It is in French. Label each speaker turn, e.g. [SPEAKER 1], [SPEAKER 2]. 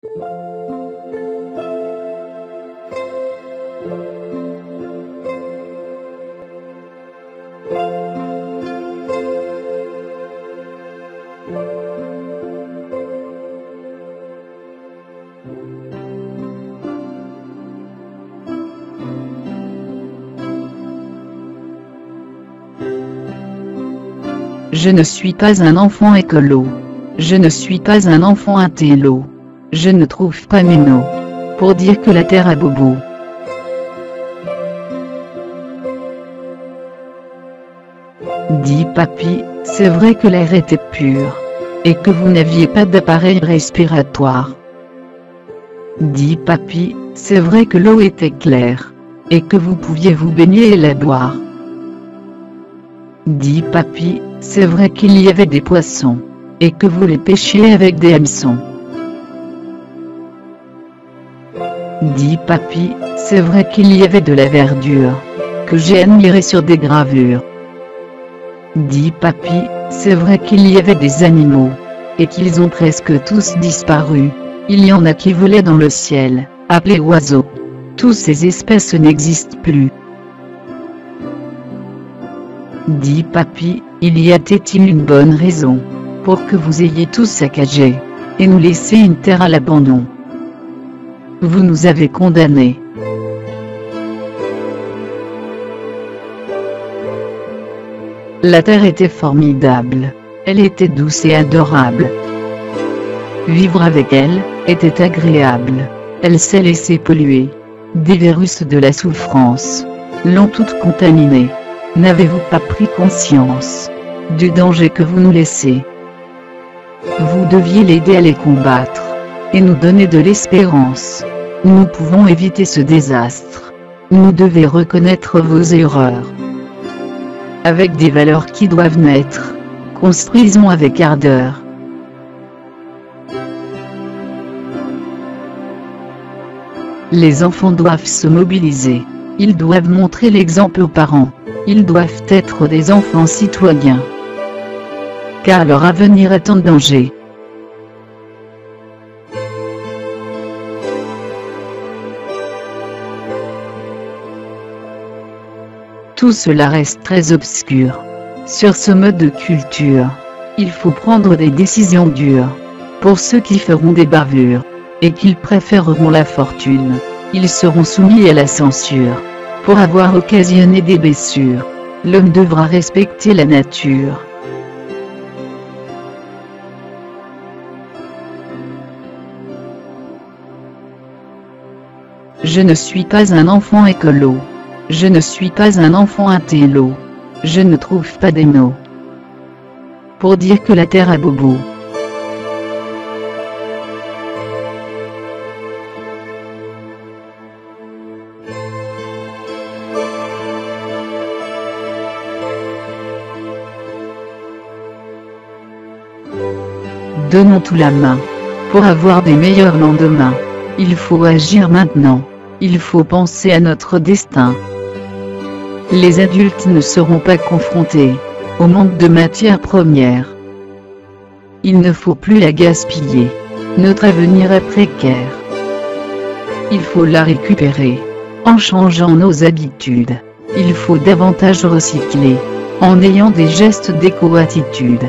[SPEAKER 1] Je ne suis pas un enfant écolo. Je ne suis pas un enfant intello. Je ne trouve pas mes mots pour dire que la terre a bobo. Dis papy, c'est vrai que l'air était pur. Et que vous n'aviez pas d'appareil respiratoire. Dis papy, c'est vrai que l'eau était claire. Et que vous pouviez vous baigner et la boire. Dis papy, c'est vrai qu'il y avait des poissons. Et que vous les pêchiez avec des hameçons. Dis papy, c'est vrai qu'il y avait de la verdure. Que j'ai admirée sur des gravures. Dis papy, c'est vrai qu'il y avait des animaux. Et qu'ils ont presque tous disparu. Il y en a qui volaient dans le ciel, appelés oiseaux. Toutes ces espèces n'existent plus. Dis papy, il y a-t-il une bonne raison pour que vous ayez tout saccagé et nous laisser une terre à l'abandon? Vous nous avez condamnés. La terre était formidable. Elle était douce et adorable. Vivre avec elle était agréable. Elle s'est laissée polluer. Des virus de la souffrance l'ont toute contaminée. N'avez-vous pas pris conscience du danger que vous nous laissez? Vous deviez l'aider à les combattre et nous donner de l'espérance. Nous pouvons éviter ce désastre. Nous devez reconnaître vos erreurs. Avec des valeurs qui doivent naître, construisons avec ardeur. Les enfants doivent se mobiliser. Ils doivent montrer l'exemple aux parents. Ils doivent être des enfants citoyens. Car leur avenir est en danger. Tout cela reste très obscur. Sur ce mode de culture, il faut prendre des décisions dures. Pour ceux qui feront des bavures, et qu'ils préféreront la fortune, ils seront soumis à la censure. Pour avoir occasionné des blessures, l'homme devra respecter la nature. Je ne suis pas un enfant écolo. Je ne suis pas un enfant intello. Je ne trouve pas des mots pour dire que la terre a bobo. Donnons tout la main pour avoir des meilleurs lendemains. Il faut agir maintenant. Il faut penser à notre destin. Les adultes ne seront pas confrontés au manque de matières premières. Il ne faut plus la gaspiller. Notre avenir est précaire. Il faut la récupérer en changeant nos habitudes. Il faut davantage recycler en ayant des gestes d'éco-attitude.